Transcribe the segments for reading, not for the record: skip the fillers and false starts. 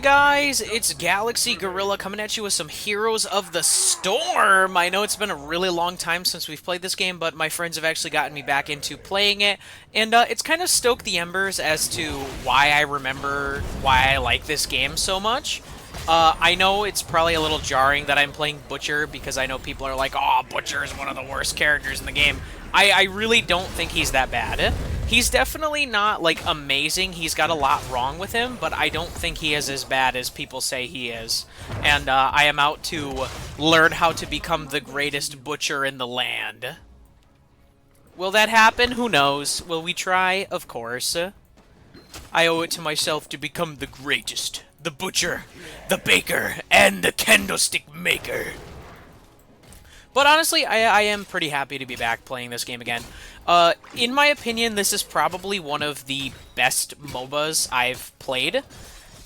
guys, it's GalaxyGorilla coming at you with some Heroes of the Storm. I know it's been a really long time since we've played this game, but my friends have actually gotten me back into playing it, and it's kind of stoked the embers as to why I remember why I like this game so much. I know it's probably a little jarring that I'm playing Butcher, because I know people are like, oh, Butcher is one of the worst characters in the game. I really don't think he's that bad. He's definitely not, like, amazing. He's got a lot wrong with him, but I don't think he is as bad as people say he is. And I am out to learn how to become the greatest butcher in the land. Will that happen? Who knows? Will we try? Of course. I owe it to myself to become the greatest. The butcher, the baker, and the candlestick maker. But honestly, I am pretty happy to be back playing this game again. In my opinion, this is probably one of the best MOBAs I've played.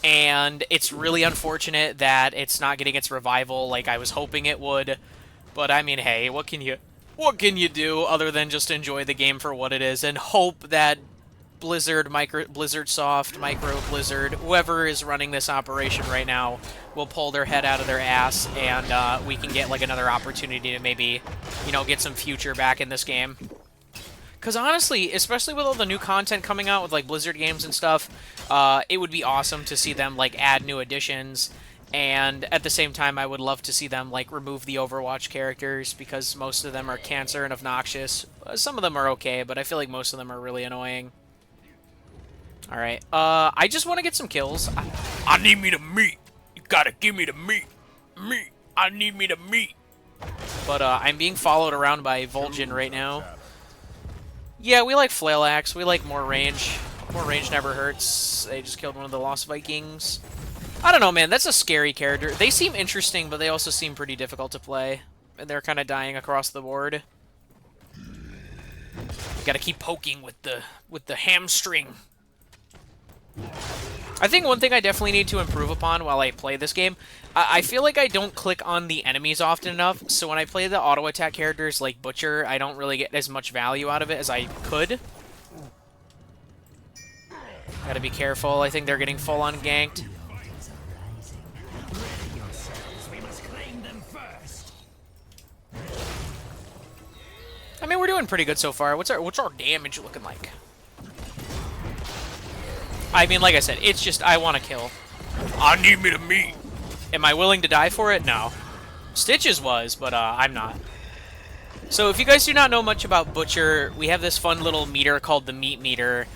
And it's really unfortunate that it's not getting its revival like I was hoping it would. But I mean, hey, what can you do other than just enjoy the game for what it is and hope that Blizzard, Micro Blizzard, whoever is running this operation right now will pull their head out of their ass, and we can get like another opportunity to maybe, you know, get some future back in this game. Because honestly, especially with all the new content coming out with like Blizzard games and stuff, it would be awesome to see them like add new additions. And at the same time, I would love to see them like remove the Overwatch characters, because most of them are cancer and obnoxious. Some of them are okay, but I feel like most of them are really annoying. Alright, I just want to get some kills. I need me the meat. You gotta give me the meat. Meat. I need me the meat. But, I'm being followed around by Vol'jin right now. Yeah, we like Flail Axe. We like more range. More range never hurts. They just killed one of the Lost Vikings. I don't know, man. That's a scary character. They seem interesting, but they also seem pretty difficult to play. And they're kind of dying across the board. You gotta keep poking with the hamstring. I think one thing I definitely need to improve upon while I play this game, I feel like I don't click on the enemies often enough, so when I play the auto-attack characters like Butcher, I don't really get as much value out of it as I could. Gotta be careful, I think they're getting full-on ganked. I mean, we're doing pretty good so far. What's our damage looking like? I mean, like I said, it's just, I want to kill. I need me the meat. Am I willing to die for it? No. Stitches was, but I'm not. So if you guys do not know much about Butcher, we have this fun little meter called the meat meter.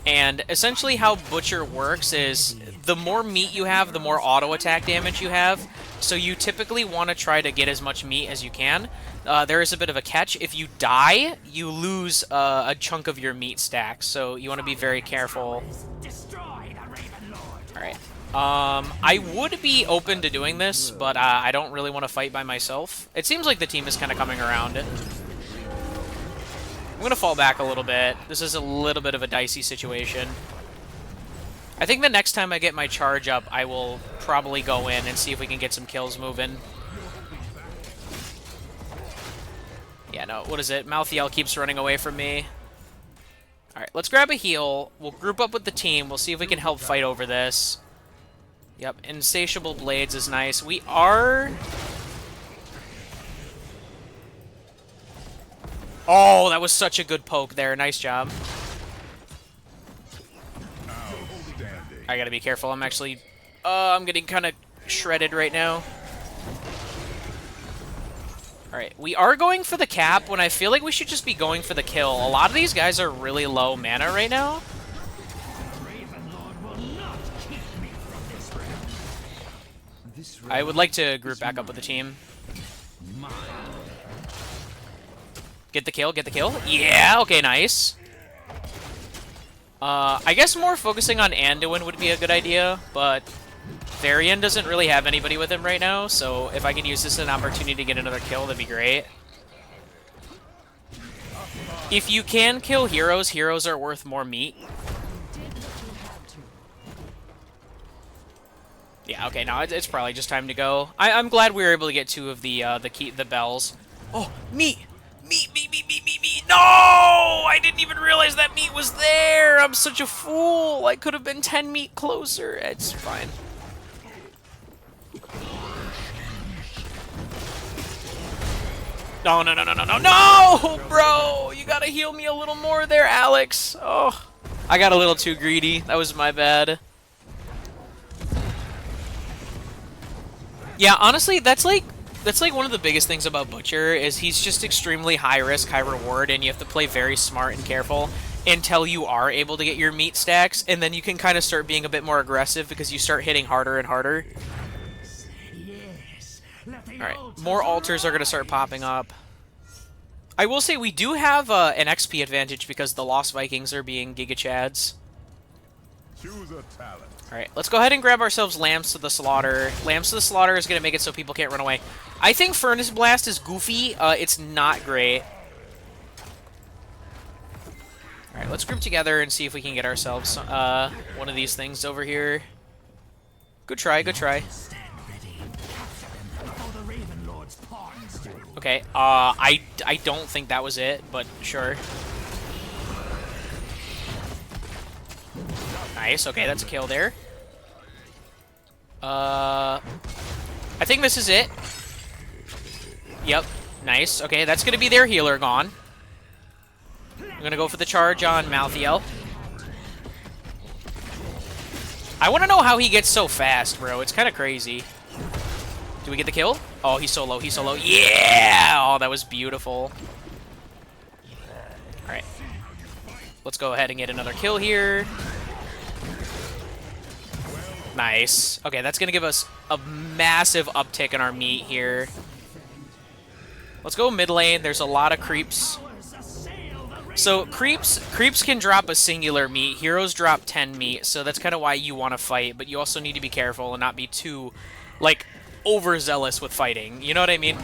And essentially how Butcher works is the more meat you have, the more auto attack damage you have. So you typically want to try to get as much meat as you can. There is a bit of a catch. If you die, you lose a chunk of your meat stack. So you want to be very careful. Alright. I would be open to doing this, but I don't really want to fight by myself. It seems like the team is kind of coming around. I'm going to fall back a little bit. This is a little bit of a dicey situation. I think the next time I get my charge up, I will probably go in and see if we can get some kills moving. Yeah, no, what is it? Malthael keeps running away from me. Alright, let's grab a heal. We'll group up with the team. We'll see if we can help fight over this. Yep, Insatiable Blades is nice. We are... Oh, that was such a good poke there. Nice job. I gotta be careful. I'm actually... I'm getting kind of shredded right now. Alright, we are going for the cap when I feel like we should just be going for the kill. A lot of these guys are really low mana right now. I would like to group back up with the team. Get the kill, get the kill. Yeah, okay, nice. I guess more focusing on Anduin would be a good idea, but Varian doesn't really have anybody with him right now, so if I can use this as an opportunity to get another kill, that'd be great. If you can kill heroes, heroes are worth more meat. Yeah, okay, now it's probably just time to go. I'm glad we were able to get two of the bells. Oh, meat! Meat, meat, meat, meat, meat, meat! No! I didn't even realize that meat was there! I'm such a fool! I could have been 10 meat closer. It's fine. No, no, no, no, no, no, no! Bro! You gotta heal me a little more there, Alex. Oh, I got a little too greedy. That was my bad. Yeah, honestly, that's like one of the biggest things about Butcher is he's just extremely high risk, high reward, and you have to play very smart and careful until you are able to get your meat stacks, and then you can kind of start being a bit more aggressive because you start hitting harder and harder. Alright, more altars are going to start popping up. I will say we do have an XP advantage because the Lost Vikings are being Giga Chads. Alright, let's go ahead and grab ourselves Lambs to the Slaughter. Lambs to the Slaughter is going to make it so people can't run away. I think Furnace Blast is goofy. It's not great. Alright, let's group together and see if we can get ourselves one of these things over here. Good try, good try. Okay, I don't think that was it, but sure. Nice, okay, that's a kill there. I think this is it. Yep, nice. Okay, that's gonna be their healer gone. I'm gonna go for the charge on Malthael. I wanna know how he gets so fast, bro. It's kinda crazy. Do we get the kill? Oh, he's so low, he's so low. Yeah! Oh, that was beautiful. Alright. Let's go ahead and get another kill here. Nice. Okay, that's going to give us a massive uptick in our meat here. Let's go mid lane. There's a lot of creeps. So creeps can drop a singular meat. Heroes drop 10 meat, so that's kind of why you want to fight, but you also need to be careful and not be too, like, overzealous with fighting. You know what I mean?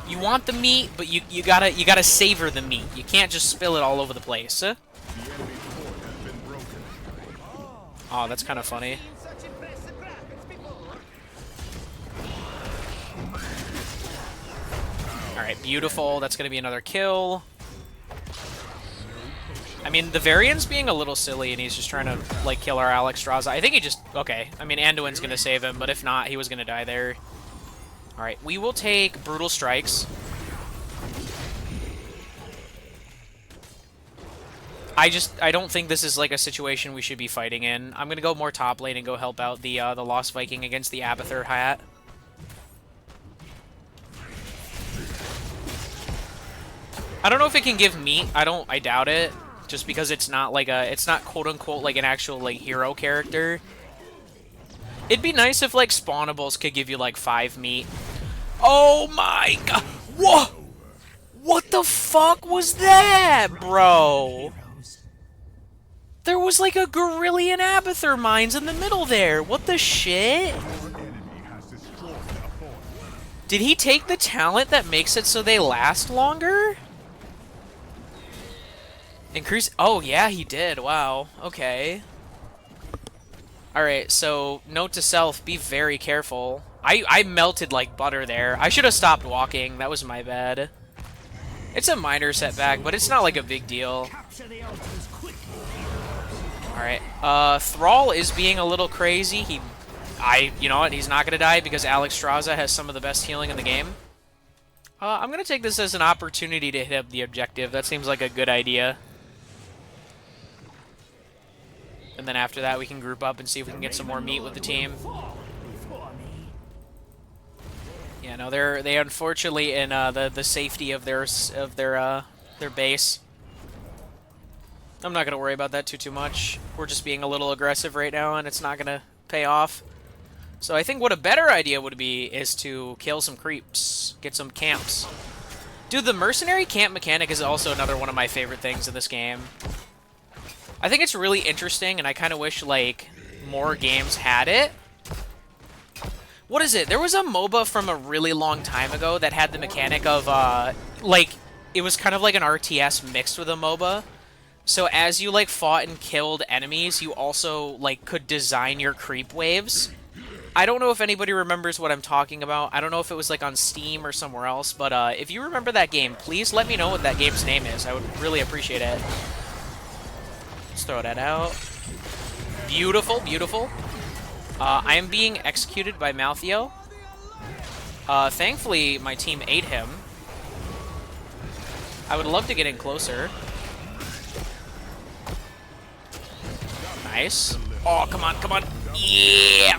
You want the meat, but you gotta savor the meat. You can't just spill it all over the place. Oh, that's kind of funny. Alright, beautiful. That's going to be another kill. I mean, the Varian's being a little silly, and he's just trying to, like, kill our Alexstrasza. I think he just... Okay. I mean, Anduin's going to save him, but if not, he was going to die there. Alright, we will take Brutal Strikes. I don't think this is, like, a situation we should be fighting in. I'm going to go more top lane and go help out the Lost Viking against the Abathur hat. I don't know if it can give meat. I doubt it. Just because it's not like it's not quote-unquote like an actual, like, hero character. It'd be nice if, like, spawnables could give you, like, 5 meat. Oh my god! Whoa! What the fuck was that, bro? There was, like, a Gorillion Abathur mines in the middle there. What the shit? Did he take the talent that makes it so they last longer? Increase... Oh, yeah, he did. Wow. Okay. Alright, so, note to self, be very careful. I melted like butter there. I should have stopped walking. That was my bad. It's a minor setback, but it's not like a big deal. Alright, Thrall is being a little crazy. You know what, he's not going to die because Alexstrasza has some of the best healing in the game. I'm going to take this as an opportunity to hit up the objective. That seems like a good idea. And then after that, we can group up and see if we can get some more meat with the team. Yeah, no, they unfortunately in the safety of their base. I'm not gonna worry about that too much. We're just being a little aggressive right now, and it's not gonna pay off. So I think what a better idea would be is to kill some creeps, get some camps. Dude, the mercenary camp mechanic is also another one of my favorite things in this game. I think it's really interesting, and I kind of wish, like, more games had it. What is it? There was a MOBA from a really long time ago that had the mechanic of, like, it was kind of like an RTS mixed with a MOBA. So as you, like, fought and killed enemies, you also, like, could design your creep waves. I don't know if anybody remembers what I'm talking about. I don't know if it was, like, on Steam or somewhere else, but if you remember that game, please let me know what that game's name is. I would really appreciate it. Let's throw that out. Beautiful, beautiful. I am being executed by Malthael. Thankfully, my team ate him. I would love to get in closer. Nice. Oh, come on, come on. Yeah!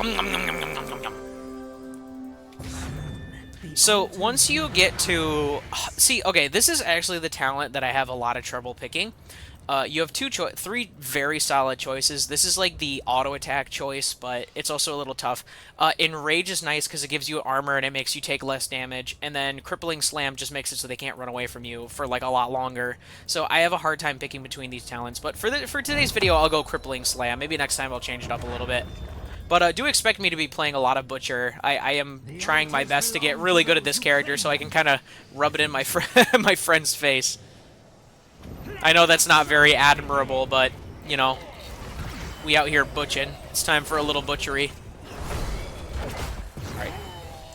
So, once you get to... See, okay, this is actually the talent that I have a lot of trouble picking. You have three very solid choices. This is like the auto attack choice, but it's also a little tough. Enrage is nice because it gives you armor and it makes you take less damage. And then Crippling Slam just makes it so they can't run away from you for like a lot longer. So I have a hard time picking between these talents. But for today's video, I'll go Crippling Slam. Maybe next time I'll change it up a little bit. But do expect me to be playing a lot of Butcher. I am trying my best to get really good at this character so I can kind of rub it in my my friend's face. I know that's not very admirable, but, you know, we out here butching. It's time for a little butchery. Alright.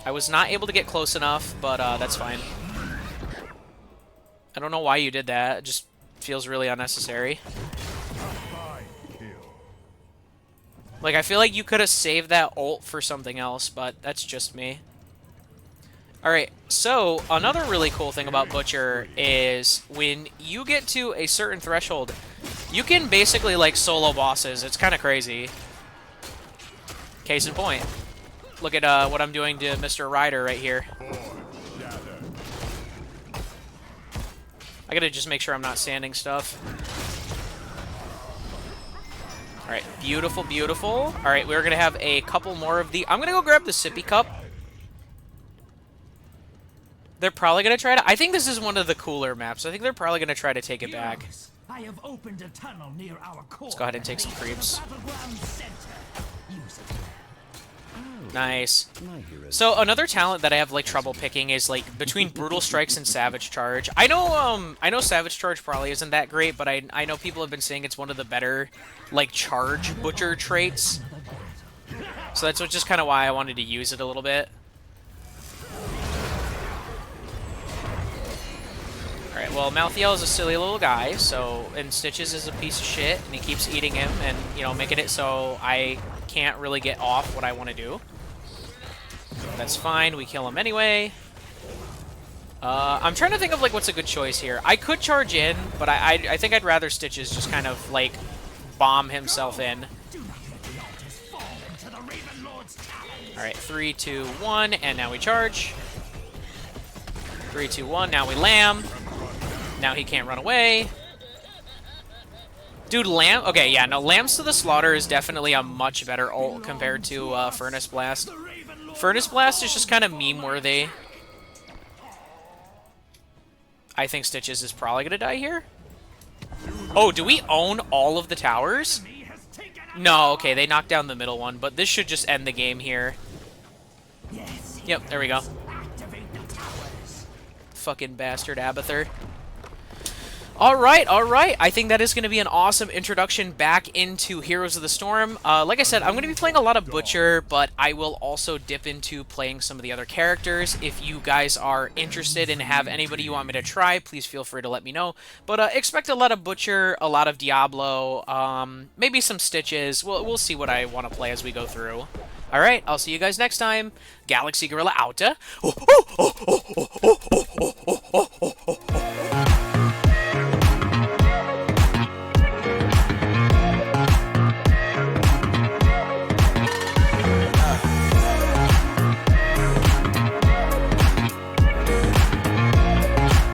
I was not able to get close enough, but that's fine. I don't know why you did that. It just feels really unnecessary. Like, I feel like you could have saved that ult for something else, but that's just me. Alright, so another really cool thing about Butcher is when you get to a certain threshold, you can basically, like, solo bosses. It's kind of crazy. Case in point. Look at what I'm doing to Mr. Ryder right here. I gotta just make sure I'm not sanding stuff. Alright, beautiful, beautiful. Alright, we're gonna have a couple more of the... I'm gonna go grab the sippy cup. They're probably going to try to... I think this is one of the cooler maps. I think they're probably going to try to take it back. I have opened a tunnel near our core. Let's go ahead and take some creeps. Nice. So another talent that I have like trouble picking is like between Brutal Strikes and Savage Charge. I know Savage Charge probably isn't that great, but I know people have been saying it's one of the better like charge Butcher traits. So that's just kind of why I wanted to use it a little bit. Alright, well, Malthael is a silly little guy, so, and Stitches is a piece of shit, and he keeps eating him, and, you know, making it so I can't really get off what I want to do. That's fine, we kill him anyway. I'm trying to think of, like, what's a good choice here. I could charge in, but I think I'd rather Stitches just kind of, like, bomb himself in. Alright, 3, 2, 1, and now we charge. 3, 2, 1, now we lamb. Now he can't run away. Dude, Lamb... Okay, yeah, no, Lambs to the Slaughter is definitely a much better ult compared to Furnace Blast. Furnace Blast is just kind of meme-worthy. I think Stitches is probably going to die here. Oh, do we own all of the towers? No, okay, they knocked down the middle one, but this should just end the game here. Yep, there we go. Fucking bastard Abathur. Alright, alright. I think that is going to be an awesome introduction back into Heroes of the Storm. Like I said, I'm going to be playing a lot of Butcher, but I will also dip into playing some of the other characters. If you guys are interested and have anybody you want me to try, please feel free to let me know. But expect a lot of Butcher, a lot of Diablo, maybe some Stitches. We'll see what I want to play as we go through. Alright, I'll see you guys next time. GalaxyGorilla out.